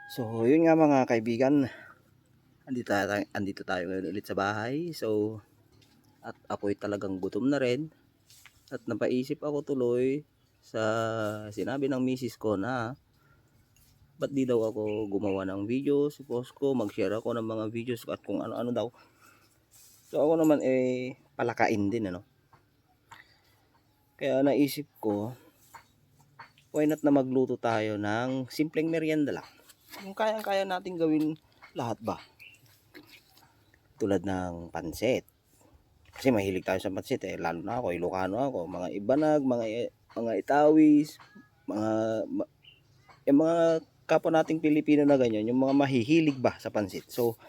So, yun nga mga kaibigan, andito tayo ngayon ulit sa bahay. So, at ako'y talagang gutom na rin. At napaisip ako tuloy sa sinabi ng misis ko na ba't di daw ako gumawa ng video, suppose ko mag-share ako ng mga videos at kung ano-ano daw. So, ako naman palakain din ano. Kaya naisip ko, why not na magluto tayo ng simpleng merienda lang. Kung kaya-kaya natin gawin lahat ba? Tulad ng pansit. Kasi mahilig tayo sa pansit lalo na ako, Ilocano ako, mga Ibanag, mga Itawis, yung mga kapwa nating Pilipino na ganyan, yung mga mahihilig ba sa pansit. So,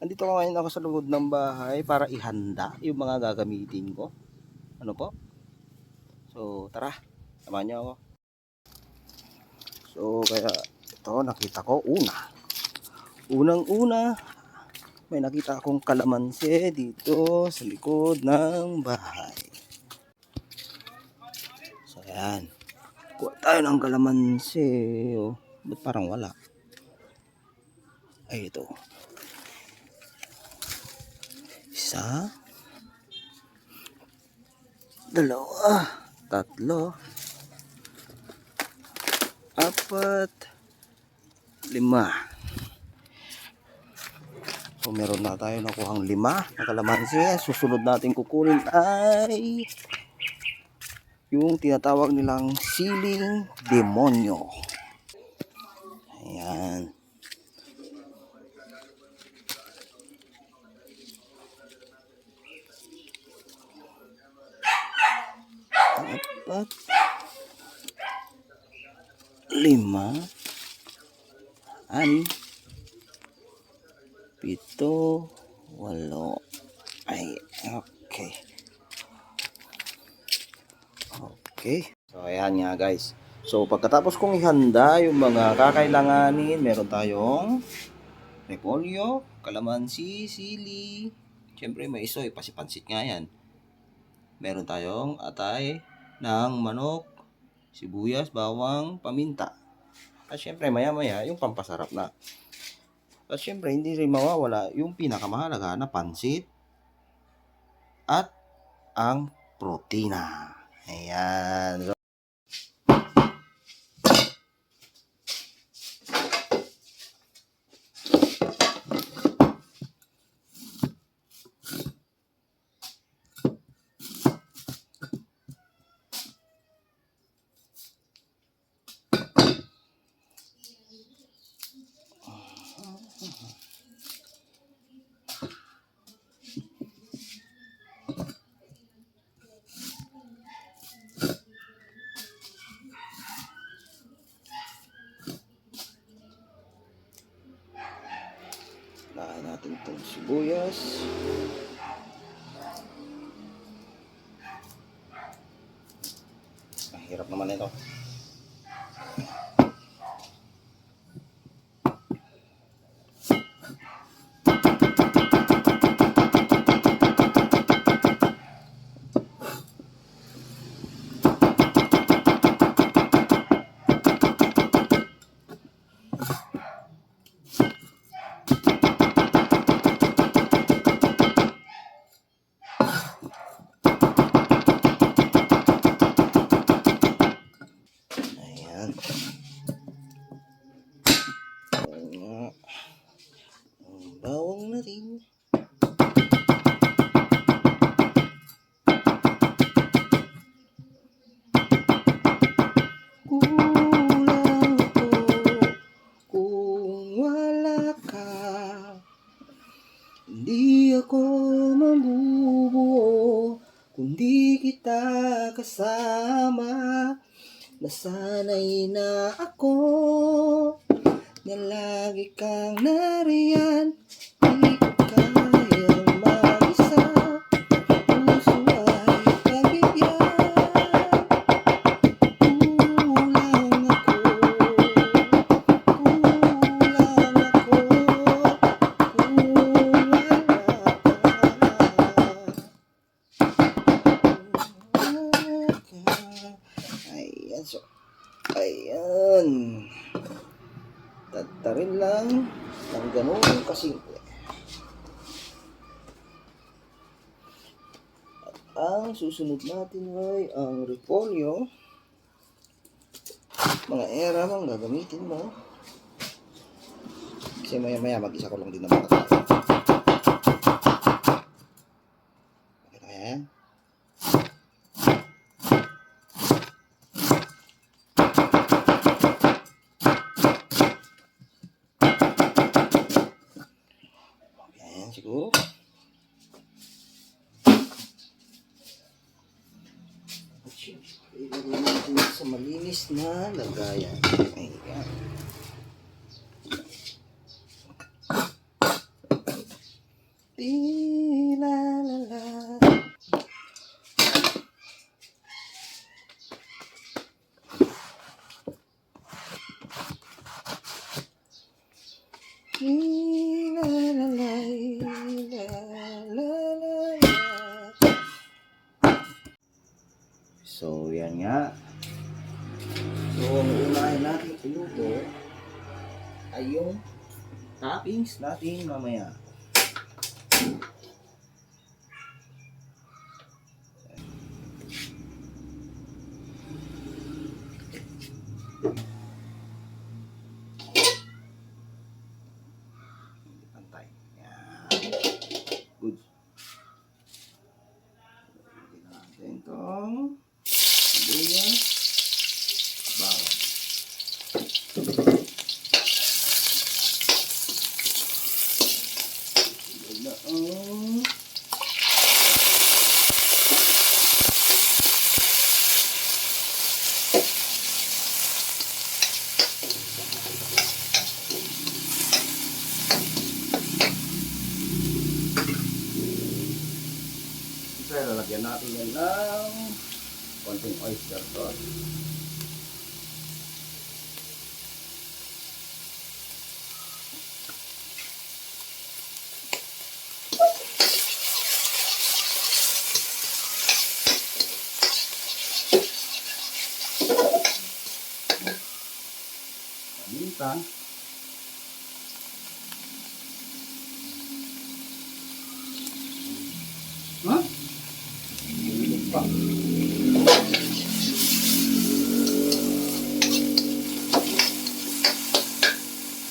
andito ko ngayon ako sa loob ng bahay para ihanda yung mga gagamitin ko. Ano po? So, tara, samahan niyo ako. So, kaya ito nakita ko unang-una, may nakita akong kalamansi dito sa likod ng bahay. So, ayan. Kuha tayo ng kalamansi. Oh. Ba't parang wala? Ay, ito. Isa. Dalawa. Tatlo. Apat. Lima. So, meron na tayo nakuhang 5 na kalamansi. Susunod natin kukunin ay yung tinatawag nilang siling demonyo. Ayan. Apat. 5. 6. 7. 8. Ay, okay. Okay. So, ayan nga guys. So, pagkatapos kong ihanda yung mga kakailanganin, meron tayong repolyo, kalamansi, sili. Siyempre, may isoy, pasipansit nga yan. Meron tayong atay ng manok, sibuyas, bawang, paminta. At siyempre, maya-maya, yung pampasarap na. At siyempre, hindi rin mawawala yung pinakamahalaga na pansit at ang protina. Ayan. So, lahat natin itong sibuyas. Mahirap naman ito. Ayan. Ang bawang na rin. Kulang ako kung wala ka. Hindi ako mabubuo kung di kita kasama. Nasanay na ako na lagi kang nariyan. Di ko kayang mag-isa. Puso ay pagbigyan. Kulang ako. Kulang ako. Kung wala ka. Ayan. So, ayan. Tatarin lang ng ganun kasimple. At ang susunod natin ay ang repolyo. Mga era ang gagamitin mo. Kasi maya maya mag-isa ko lang din naman ito. Pakita kaya yan? Ayan siguro. Ilagay natin sa malinis na lagayan. Ayan. Tilalala. So, yan nga. So, ang unahin natin iluto ay yung toppings natin mamaya. Pantay. Yan. Good. Lagyan natin itong sibuyas, bawang. Siyempre, lalagyan natin yan ng konting oyster sauce. Paminta. Ha? Hindi pa.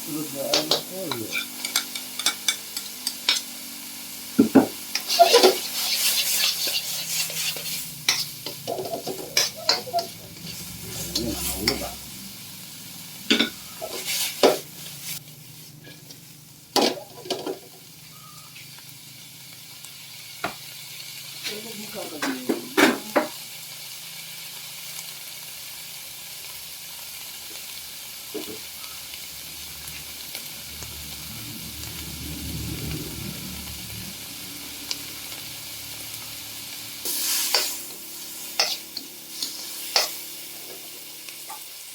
Sunod na ang repolyo. Ayan, nahulog ah.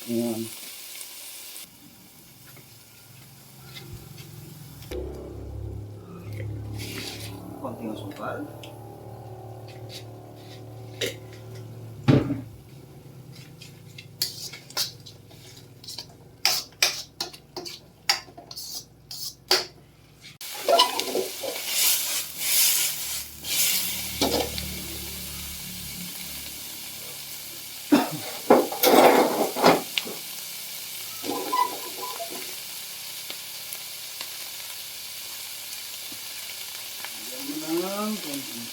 Ayan. Konting asukal. Ayan mo lang konting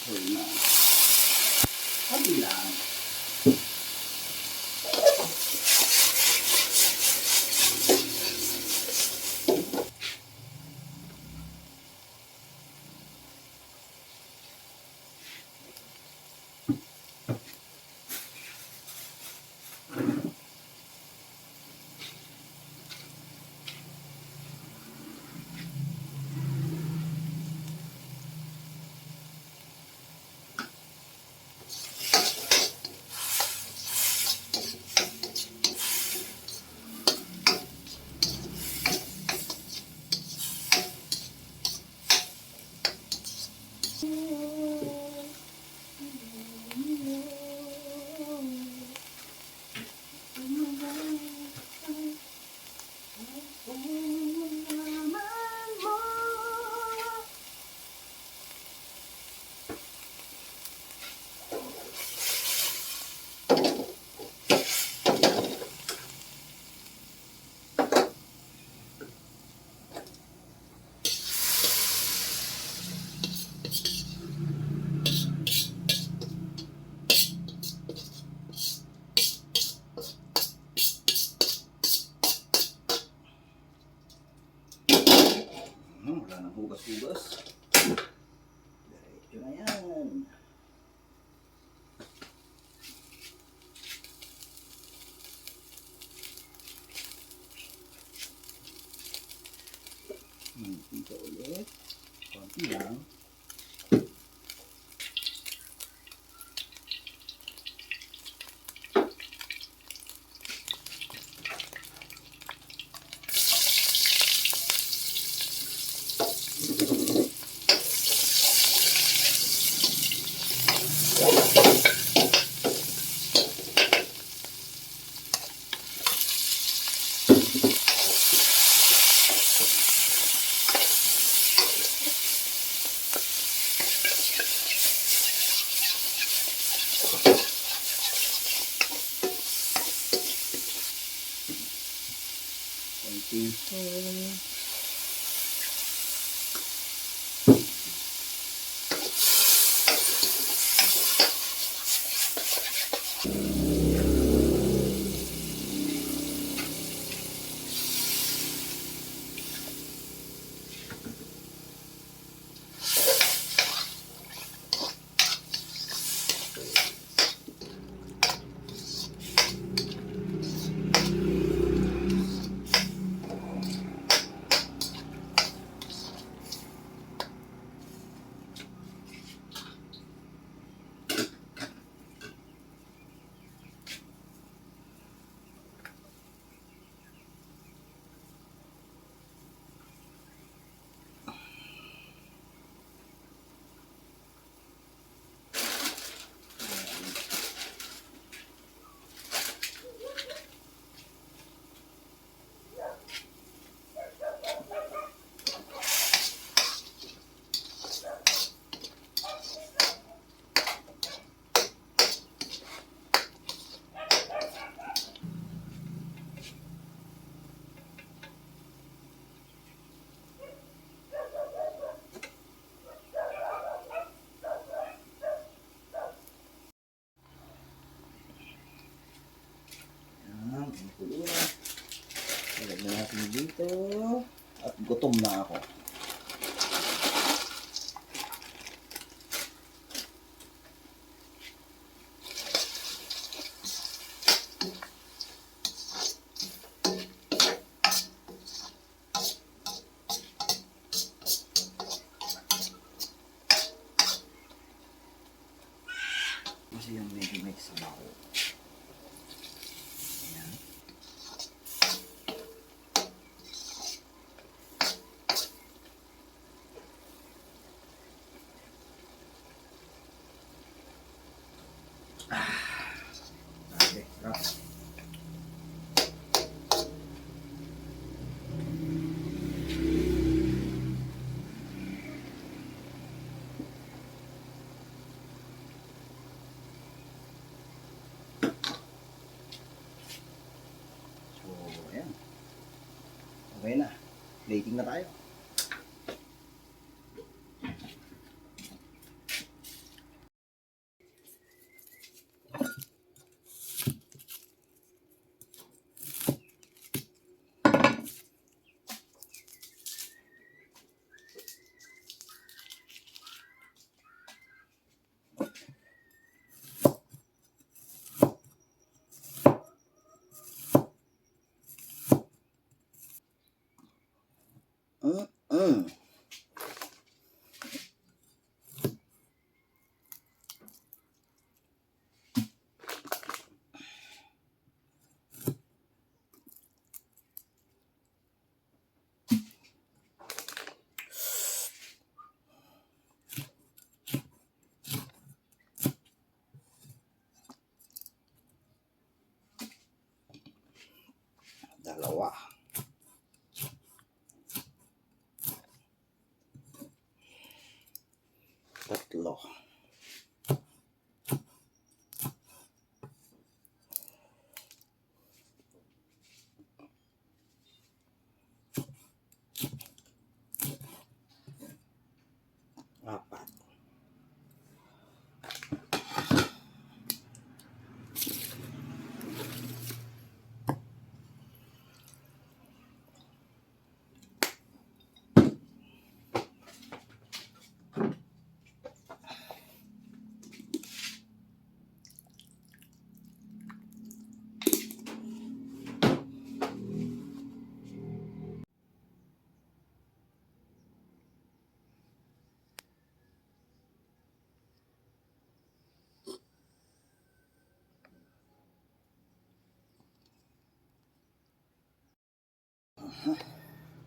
Wala nang hugas-hugas. Diretso na yan. Dito ulit. Konti lang. Konti. Kulo na. Ilagay natin dito. At gutom na ako. Kasi yung medyo may sabaw. Okay, sarap. So, ayan. Okay na. Plating na tayo. Mm-mm. Dalawa. Tatlo. Apat.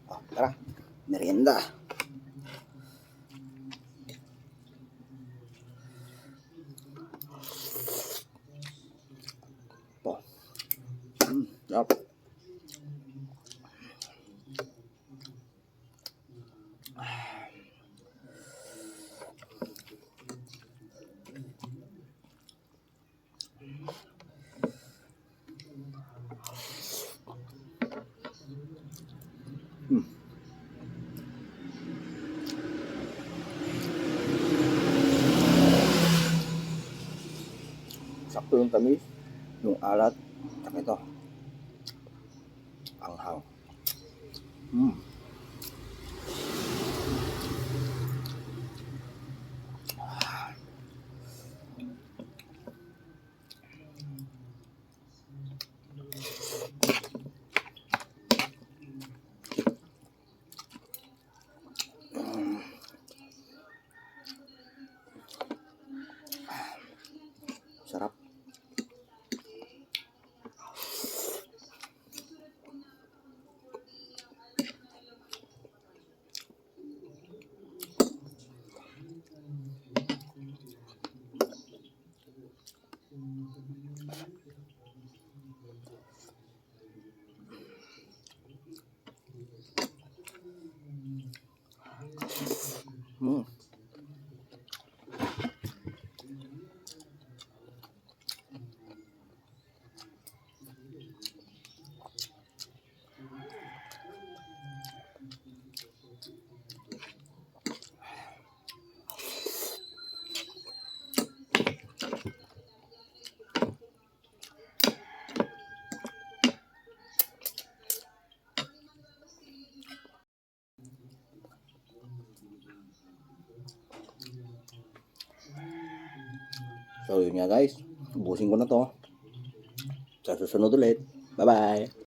Oh, tara, merienda. Oh, sarap. Sakto yung tamis, yung alat, saka ito, anghang. Mm. Sarap. Mm. So yun nga guys, ubusin ko na to. Sa susunod ulit. Bye-bye!